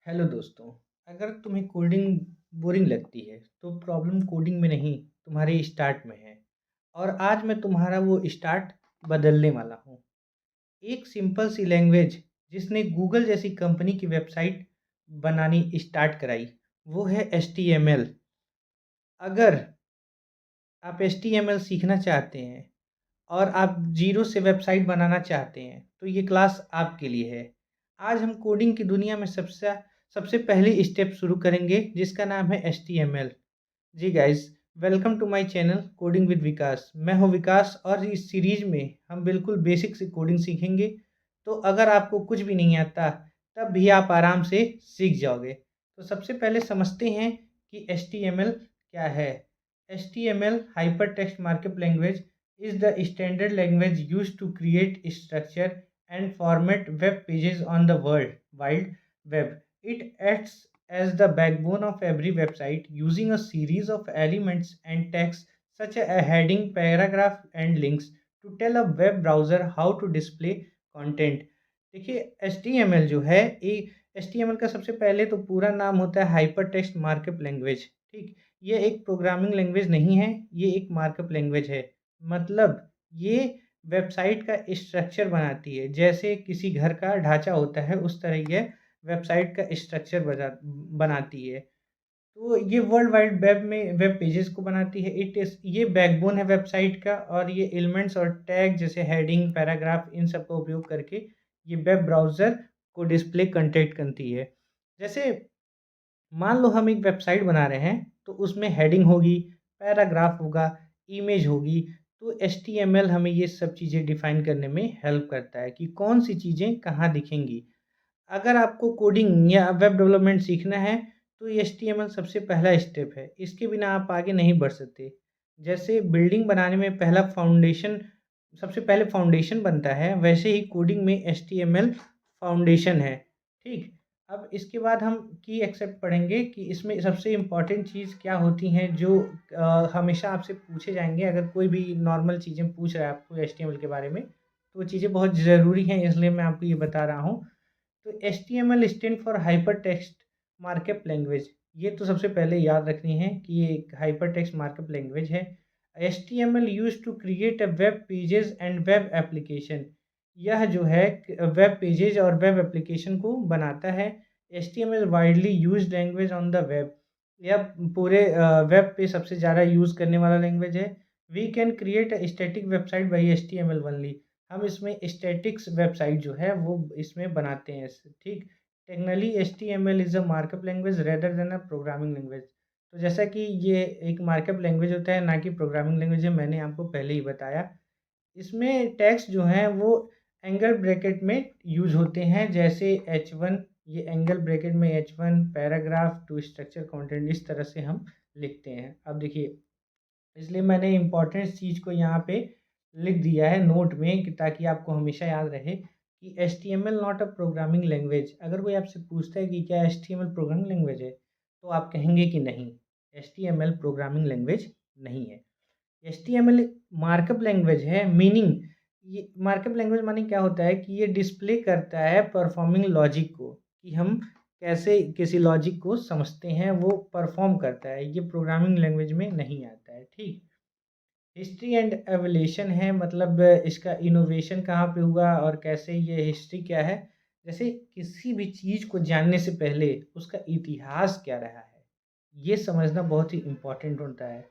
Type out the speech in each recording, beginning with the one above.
Hello दोस्तों। अगर तुम्हें कोडिंग बोरिंग लगती है तो प्रॉब्लम कोडिंग में नहीं, तुम्हारे स्टार्ट में है। और आज मैं तुम्हारा वो स्टार्ट बदलने वाला हूँ। एक सिंपल सी लैंग्वेज जिसने गूगल जैसी कंपनी की वेबसाइट बनानी स्टार्ट कराई, वो है एच टी एम एल। अगर आप एच टी एम एल सीखना चाहते हैं और आप ज़ीरो से वेबसाइट बनाना चाहते हैं, तो ये क्लास आपके लिए है। आज हम कोडिंग की दुनिया में सबसे सबसे पहली स्टेप शुरू करेंगे, जिसका नाम है एचटीएमएल। जी guys, welcome to my channel coding with Vikas. मैं हूं विकास और इस सीरीज में हम बिल्कुल बेसिक से कोडिंग सीखेंगे। तो अगर आपको कुछ भी नहीं आता, तब भी आप आराम से सीख जाओगे। तो सबसे पहले समझते हैं कि एचटीएमएल क्या है। HTML hyper text markup language is the standard language used to create structure and format web pages on the wide web. It acts as the backbone of every website, using a series of elements and text such as a heading, paragraph, and links to tell a web browser how to display content. देखिए, HTML जो है, ये HTML का सबसे पहले तो पूरा नाम होता है हाइपर टेक्स्ट मार्कअप लैंग्वेज। ठीक, ये एक प्रोग्रामिंग लैंग्वेज नहीं है, ये एक मार्कअप लैंग्वेज है। मतलब ये वेबसाइट का स्ट्रक्चर बनाती है। जैसे किसी घर का ढांचा होता है, उस तरह ये वेबसाइट का स्ट्रक्चर बनाती है। तो ये वर्ल्ड वाइड वेब में वेब पेजेस को बनाती है। इट इज ये बैकबोन है वेबसाइट का, और ये एलिमेंट्स और टैग जैसे हेडिंग, पैराग्राफ, इन सब का उपयोग करके ये वेब ब्राउज़र को डिस्प्ले कंटेंट करती है। जैसे मान लो हम एक वेबसाइट बना रहे हैं, तो उसमें हेडिंग होगी, पैराग्राफ होगा, इमेज होगी। तो एचटीएमएल हमें ये सब चीज़ें डिफाइन करने में हेल्प करता है कि कौन सी चीज़ें कहाँ दिखेंगी। अगर आपको कोडिंग या वेब डेवलपमेंट सीखना है, तो एचटीएमएल सबसे पहला स्टेप है। इसके बिना आप आगे नहीं बढ़ सकते। जैसे बिल्डिंग बनाने में पहला फाउंडेशन सबसे पहले फाउंडेशन बनता है, वैसे ही कोडिंग में एचटीएमएल फाउंडेशन है। ठीक, अब इसके बाद हम की एक्सेप्ट पढ़ेंगे कि इसमें सबसे इम्पोर्टेंट चीज़ क्या होती हैं, जो हमेशा आपसे पूछे जाएंगे। अगर कोई भी नॉर्मल चीज़ें पूछ रहा है आपको एचटीएमएल के बारे में, तो वो चीज़ें बहुत ज़रूरी हैं, इसलिए मैं आपको ये बता रहा हूँ। तो HTML stand for hyper text markup language. ये तो सबसे पहले याद रखनी है कि ये एक हाइपर टेक्स्ट मार्कअप लैंग्वेज है। HTML use to create a web pages and web application. यह जो है वेब पेजेज और वेब एप्लीकेशन को बनाता है। HTML widely used language on the web. यह पूरे वेब पे सबसे ज़्यादा यूज़ करने वाला लैंग्वेज है। We can create a static website by HTML only. हम इसमें स्टैटिक्स वेबसाइट जो है वो इसमें बनाते हैं। ठीक, technically HTML is a markup language rather than a programming language. तो जैसा कि ये एक मार्कअप लैंग्वेज होता है, ना कि प्रोग्रामिंग लैंग्वेज है, मैंने आपको पहले ही बताया। इसमें टेक्स्ट जो हैं वो एंगल ब्रैकेट में यूज़ होते हैं, जैसे H1। ये एंगल ब्रैकेट में H1 paragraph to structure content, इस तरह से हम लिखते हैं। अब देखिए, इसलिए मैंने इम्पोर्टेंट चीज़ को यहाँ पे लिख दिया है नोट में, कि ताकि आपको हमेशा याद रहे कि HTML not a programming language. अगर कोई आपसे पूछता है कि क्या HTML प्रोग्रामिंग लैंग्वेज है, तो आप कहेंगे कि नहीं, HTML प्रोग्रामिंग लैंग्वेज नहीं है। HTML मार्कअप लैंग्वेज है। मीनिंग, ये मार्कअप लैंग्वेज माने क्या होता है कि ये डिस्प्ले करता है परफॉर्मिंग लॉजिक को, कि हम कैसे किसी लॉजिक को समझते हैं, वो परफॉर्म करता है। ये प्रोग्रामिंग लैंग्वेज में नहीं आता है। ठीक, हिस्ट्री एंड एवोल्यूशन है, मतलब इसका इनोवेशन कहाँ पे हुआ और कैसे, ये हिस्ट्री क्या है। जैसे किसी भी चीज़ को जानने से पहले उसका इतिहास क्या रहा है, ये समझना बहुत ही इम्पोर्टेंट होता है।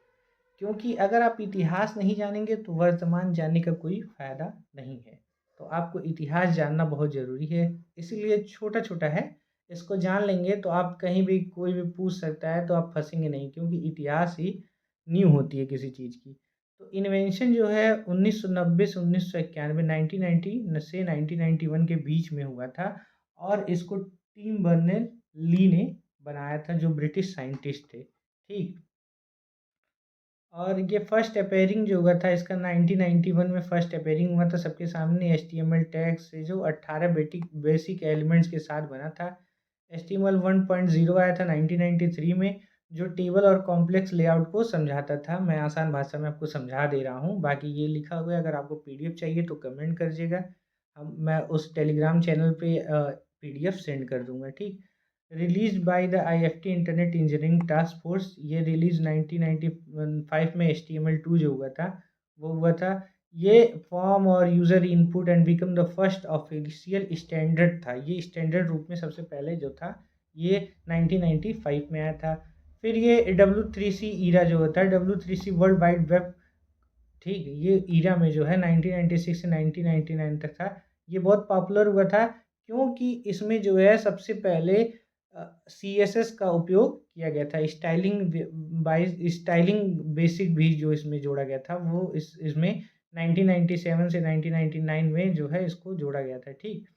क्योंकि अगर आप इतिहास नहीं जानेंगे, तो वर्तमान जानने का कोई फ़ायदा नहीं है। तो आपको इतिहास जानना बहुत ज़रूरी है। इसीलिए छोटा-छोटा है, इसको जान लेंगे तो आप कहीं भी कोई भी पूछ सकता है, तो आप फँसेंगे नहीं, क्योंकि इतिहास ही नींव होती है किसी चीज़ की। तो इन्वेंशन जो है 1990 से 1991, 1990 से 1991 के बीच में हुआ था, और इसको टिम बर्नर-ली ने बनाया था, जो ब्रिटिश साइंटिस्ट थे। ठीक? और ये फर्स्ट अपीयरिंग जो हुआ था इसका 1991 में फर्स्ट अपीयरिंग हुआ था सबके सामने। HTML टैग्स से जो 18 बेसिक एलिमेंट्स के साथ बना था। HTML 1.0 आया था 1993 में, जो टेबल और कॉम्प्लेक्स लेआउट को समझाता था। मैं आसान भाषा में आपको समझा दे रहा हूँ, बाकी ये लिखा हुआ है। अगर आपको PDF चाहिए तो कमेंट करिएगा, हम मैं उस टेलीग्राम चैनल पे PDF सेंड कर दूँगा। ठीक, release by the IFT internet engineering task force. ये रिलीज 1995 में HTML2 जो हुआ था वो हुआ था। ये फॉर्म और user input and become the first official standard था। ये स्टैंडर्ड रूप में सबसे पहले जो था ये 1995 में आया था। फिर ये W3C ईरा जो होता है, W3C वर्ल्ड वाइड वेब, ठीक है, ये ईरा में जो है 1996 से 1999 तक था। ये बहुत पॉपुलर हुआ था क्योंकि इसमें जो है सबसे पहले CSS का उपयोग किया गया था। स्टाइलिंग बेसिक भी जो इसमें जोड़ा गया था वो इसमें 1997 से 1999 में जो है इसको जोड़ा गया था, ठीक।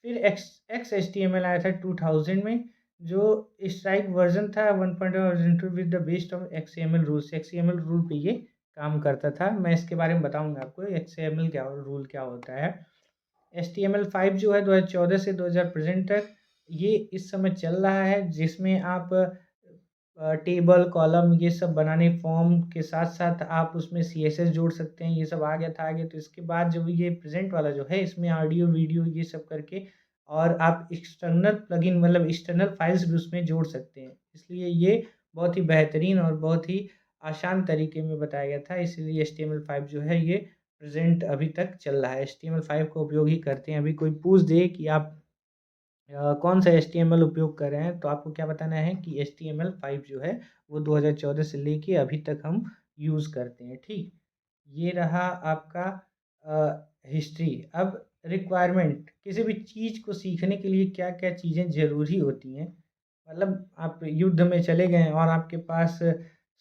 फिर XHTML आया था 2000 में, जो स्ट्राइक वर्जन था 1.0 version 2 with the based of XML rules. XML rule पे ये काम करता था। मैं इसके बारे में बताऊंगा आपको XML क्या रूल क्या होता है। HTML5 जो है 2014 से 2000 प्रेजेंट तक ये इस समय चल रहा है, जिसमें आप टेबल कॉलम ये सब बनाने, फॉर्म के साथ साथ आप उसमें CSS जोड़ सकते हैं। ये सब आ गया था आगे। तो इसके बाद जो ये प्रेजेंट वाला जो है इसमें ऑडियो वीडियो ये सब करके और आप एक्सटर्नल प्लगइन मतलब एक्सटर्नल फाइल्स भी उसमें जोड़ सकते हैं। इसलिए ये बहुत ही बेहतरीन और बहुत ही आसान तरीके में बताया गया था। इसलिए HTML5 जो है ये प्रेजेंट अभी तक चल रहा है। HTML5 का उपयोग ही करते हैं। अभी कोई पूछ दे कि आप कौन सा HTML उपयोग कर रहे हैं तो आपको क्या बताना है कि HTML5 जो है वो 2014 से लेके अभी तक हम यूज़ करते हैं, ठीक। ये रहा आपका हिस्ट्री। अब रिक्वायरमेंट, किसी भी चीज़ को सीखने के लिए क्या क्या चीज़ें ज़रूरी होती हैं। मतलब आप युद्ध में चले गए और आपके पास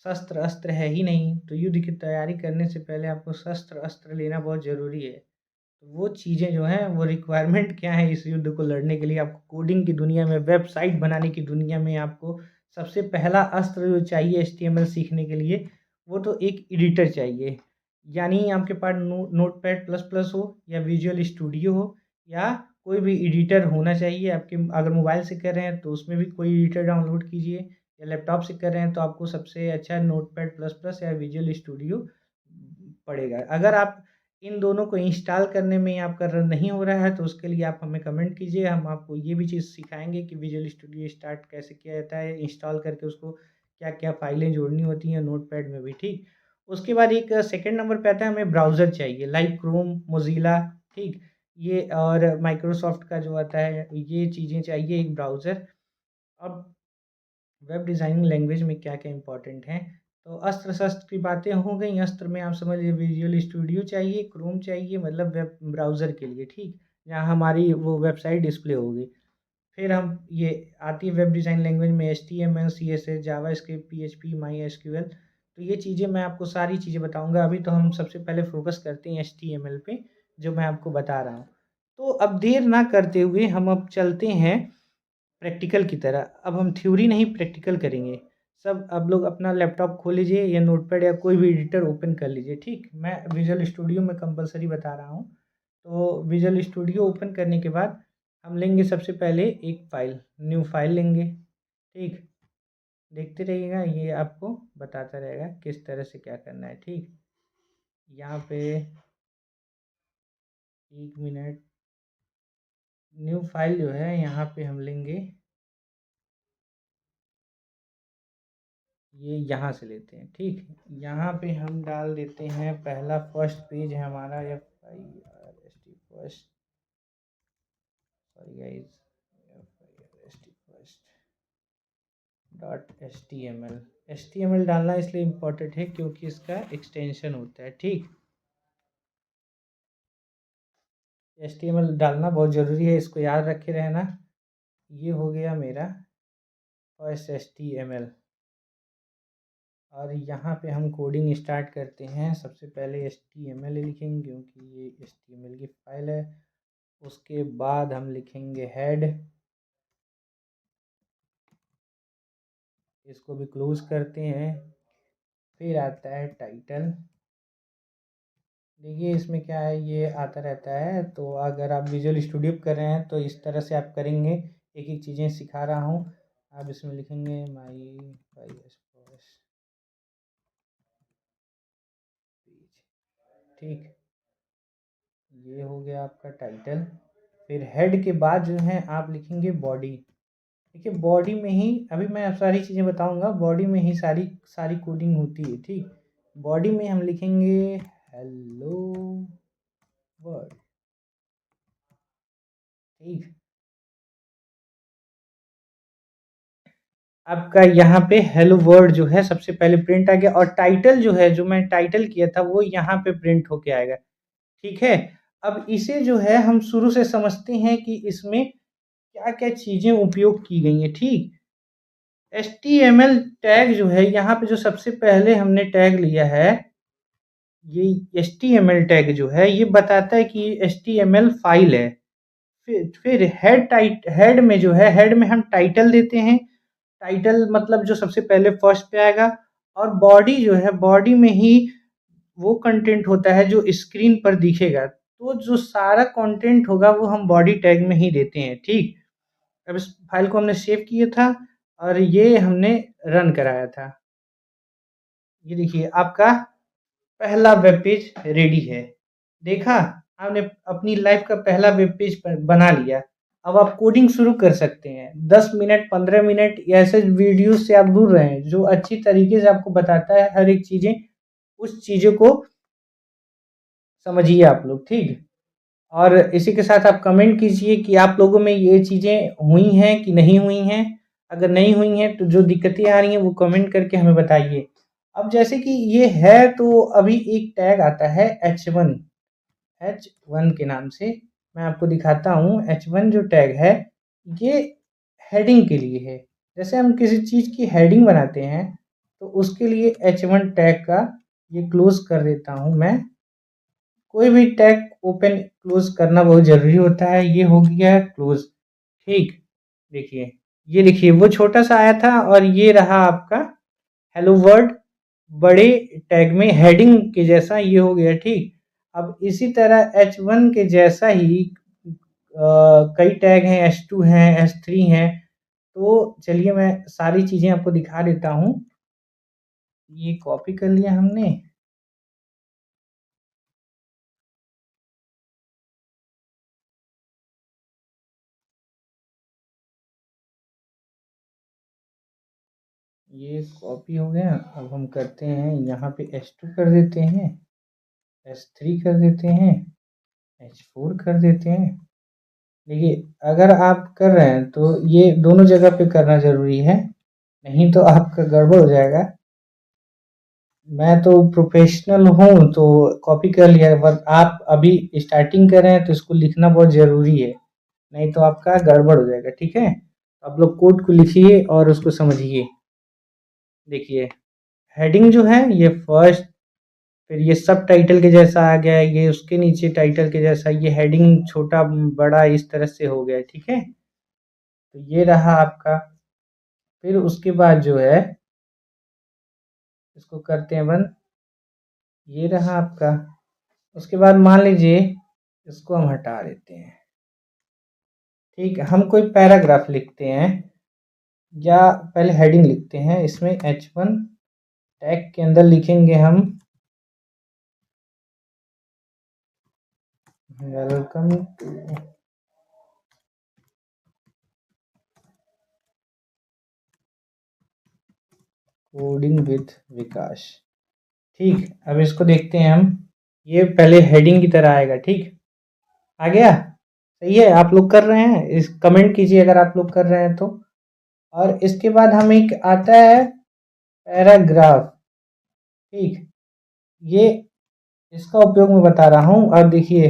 शस्त्र अस्त्र है ही नहीं, तो युद्ध की तैयारी करने से पहले आपको शस्त्र अस्त्र लेना बहुत ज़रूरी है। तो वो चीज़ें जो हैं वो रिक्वायरमेंट क्या है इस युद्ध को लड़ने के लिए। आपको कोडिंग की दुनिया में, वेबसाइट बनाने की दुनिया में आपको सबसे पहला अस्त्र जो चाहिए HTML सीखने के लिए वो तो एक एडिटर चाहिए। यानी आपके पास नोटपैड प्लस प्लस हो या विजुअल स्टूडियो हो या कोई भी एडिटर होना चाहिए आपके। अगर मोबाइल से कर रहे हैं तो उसमें भी कोई एडिटर डाउनलोड कीजिए, या लैपटॉप से कर रहे हैं तो आपको सबसे अच्छा नोटपैड प्लस प्लस या विजुअल स्टूडियो पड़ेगा। अगर आप इन दोनों को इंस्टॉल करने में आपका रन नहीं हो रहा है तो उसके लिए आप हमें कमेंट कीजिए। हम आपको ये भी चीज़ सिखाएंगे कि विजुअल स्टूडियो स्टार्ट कैसे किया जाता है, इंस्टॉल करके उसको क्या क्या फाइलें जोड़नी होती हैं नोटपैड में भी, ठीक। उसके बाद एक सेकंड नंबर पे आता है हमें ब्राउज़र चाहिए, लाइक क्रोम, मोज़िला, ठीक। ये और माइक्रोसॉफ्ट का जो आता है ये चीज़ें चाहिए, एक ब्राउज़र। अब वेब डिज़ाइनिंग लैंग्वेज में क्या-क्या इम्पोर्टेंट हैं, तो अस्त्र-शस्त्र की बातें हो गई। अस्त्र में आप समझ लीजिए विजुअल स्टूडियो चाहिए, क्रोम चाहिए मतलब वेब ब्राउज़र के लिए, ठीक, जहाँ हमारी वो वेबसाइट डिस्प्ले होगी। फिर हम ये आती है वेब डिज़ाइन लैंग्वेज में HTML, CSS, JavaScript, PHP, MySQL। तो ये चीज़ें मैं आपको सारी चीज़ें बताऊँगा। अभी तो हम सबसे पहले फ़ोकस करते हैं HTML पे, जो मैं आपको बता रहा हूँ। तो अब देर ना करते हुए हम अब चलते हैं प्रैक्टिकल की तरह। अब हम थ्योरी नहीं प्रैक्टिकल करेंगे। सब आप लोग अपना लैपटॉप खोल लीजिए या नोटपैड या कोई भी एडिटर ओपन कर लीजिए, ठीक। मैं विजुअल स्टूडियो में कंपलसरी बता रहा हूँ। तो विजुअल स्टूडियो ओपन करने के बाद हम लेंगे सबसे पहले एक फ़ाइल, न्यू फ़ाइल लेंगे, ठीक। देखते रहिएगा, ये आपको बताता रहेगा किस तरह से क्या करना है, ठीक। यहाँ पे 1 मिनट, न्यू फ़ाइल जो है यहाँ पे हम लेंगे, ये यहाँ से लेते हैं, ठीक। यहाँ पे हम डाल देते हैं पहला फर्स्ट पेज है हमारा FIRST first, sorry guys, FIRST first .html। HTML डालना इसलिए इम्पोर्टेंट है क्योंकि इसका एक्सटेंशन होता है, ठीक। HTML डालना बहुत ज़रूरी है, इसको याद रखे रहना। ये हो गया मेरा फर्स्ट HTML। और यहाँ पे हम कोडिंग स्टार्ट करते हैं। सबसे पहले HTML लिखेंगे क्योंकि ये HTML की फ़ाइल है। उसके बाद हम लिखेंगे हेड, इसको भी क्लोज करते हैं। फिर आता है टाइटल। देखिए इसमें क्या है, ये आता रहता है। तो अगर आप विजुअल स्टूडियो कर रहे हैं तो इस तरह से आप करेंगे। एक एक चीज़ें सिखा रहा हूँ। आप इसमें लिखेंगे माई फर्स्ट पेज, ठीक। ये हो गया आपका टाइटल। फिर हेड के बाद जो है आप लिखेंगे बॉडी। देखिए बॉडी में ही अभी मैं सारी चीज़ें बताऊँगा, बॉडी में ही सारी सारी कोडिंग होती है, ठीक? बॉडी में हम लिखेंगे हेलो वर्ल्ड, ठीक? आपका यहाँ पे हेलो वर्ल्ड जो है सबसे पहले प्रिंट आ गया और टाइटल जो है, जो मैं टाइटल किया था वो यहाँ पे प्रिंट होके आएगा, ठीक है? अब इसे जो है हम शुरू से समझते हैं कि इसमें क्या-क्या चीज़ें उपयोग की गई हैं, ठीक? एचटीएमएल टैग जो है यहाँ पे जो सबसे पहले हमने टैग लिया है, ये एचटीएमएल टैग जो है ये बताता है कि एचटीएमएल फाइल है। फिर हेड में जो है, हेड में हम टाइटल देते हैं, टाइटल मतलब जो सबसे पहले फर्स्ट पे आएगा और बॉडी जो है, बॉडी में ही वो कंटेंट होता है जो स्क्रीन पर दिखेगा। तो जो सारा कंटेंट होगा वो हम बॉडी टैग में ही देते हैं, ठीक? अब इस फाइल को हमने सेव किया था और ये हमने रन कराया था। ये देखिए आपका पहला वेब पेज रेडी है। देखा? आपने अपनी लाइफ़ का पहला वेब पेज बना लिया। अब आप कोडिंग शुरू कर सकते हैं। 10 मिनट, 15 मिनट ऐसे वीडियोज़ से आप दूर रहें, जो अच्छी तरीके से आपको बताता है हर एक चीज़ें, उस चीज़ों को समझिए आप लोग, ठीक? और इसी के साथ आप कमेंट कीजिए कि आप लोगों में ये चीज़ें हुई हैं कि नहीं हुई हैं। अगर नहीं हुई हैं तो जो दिक्कतें आ रही हैं वो कमेंट करके हमें बताइए। अब जैसे कि ये है तो अभी एक टैग आता है H1, H1 के नाम से मैं आपको दिखाता हूँ। H1 जो टैग है ये हेडिंग के लिए है। जैसे हम किसी चीज़ की हेडिंग बनाते हैं तो उसके लिए H1 टैग का ये क्लोज़ कर देता हूँ मैं। कोई भी टैग ओपन क्लोज़ करना बहुत ज़रूरी होता है। ये हो गया क्लोज़, ठीक? देखिए, ये देखिए वो छोटा-सा आया था और ये रहा आपका हेलो वर्ल्ड बड़े टैग में हेडिंग के जैसा ये हो गया, ठीक? अब इसी तरह H1 के जैसा ही कई टैग हैं, H2 हैं, H3 हैं। तो चलिए मैं सारी चीज़ें आपको दिखा देता हूँ। ये कॉपी कर लिया हमने। ये कॉपी हो गया। अब हम करते हैं यहाँ पे H2 कर देते हैं, H3 कर देते हैं, H4 कर देते हैं। देखिए अगर आप कर रहे हैं तो ये दोनों जगह पे करना ज़रूरी है, नहीं तो आपका गड़बड़ हो जाएगा। मैं तो प्रोफ़ेशनल हूँ तो कॉपी कर लिया बट आप अभी स्टार्टिंग कर रहे हैं तो इसको लिखना बहुत ज़रूरी है, नहीं तो आपका गड़बड़ हो जाएगा, ठीक है? आप लोग कोड को लिखिए और उसको समझिए। देखिए हेडिंग जो है ये फर्स्ट, फिर ये सब टाइटल के जैसा आ गया, ये उसके नीचे टाइटल के जैसा, ये हेडिंग छोटा बड़ा इस तरह से हो गया, ठीक है? तो ये रहा आपका। फिर उसके बाद जो है इसको करते हैं बंद। ये रहा आपका। उसके बाद मान लीजिए इसको हम हटा देते हैं, ठीक है? हम कोई पैराग्राफ लिखते हैं या पहले हेडिंग लिखते हैं, इसमें H1 टैग के अंदर लिखेंगे हम वेलकम टू कोडिंग विद विकास, ठीक? अब इसको देखते हैं हम। ये पहले हेडिंग की तरह आएगा, ठीक? आ गया? सही है? आप लोग कर रहे हैं? इस कमेंट कीजिए अगर आप लोग कर रहे हैं तो। और इसके बाद हम एक आता है पैराग्राफ, ठीक? ये इसका उपयोग मैं बता रहा हूँ। अब देखिए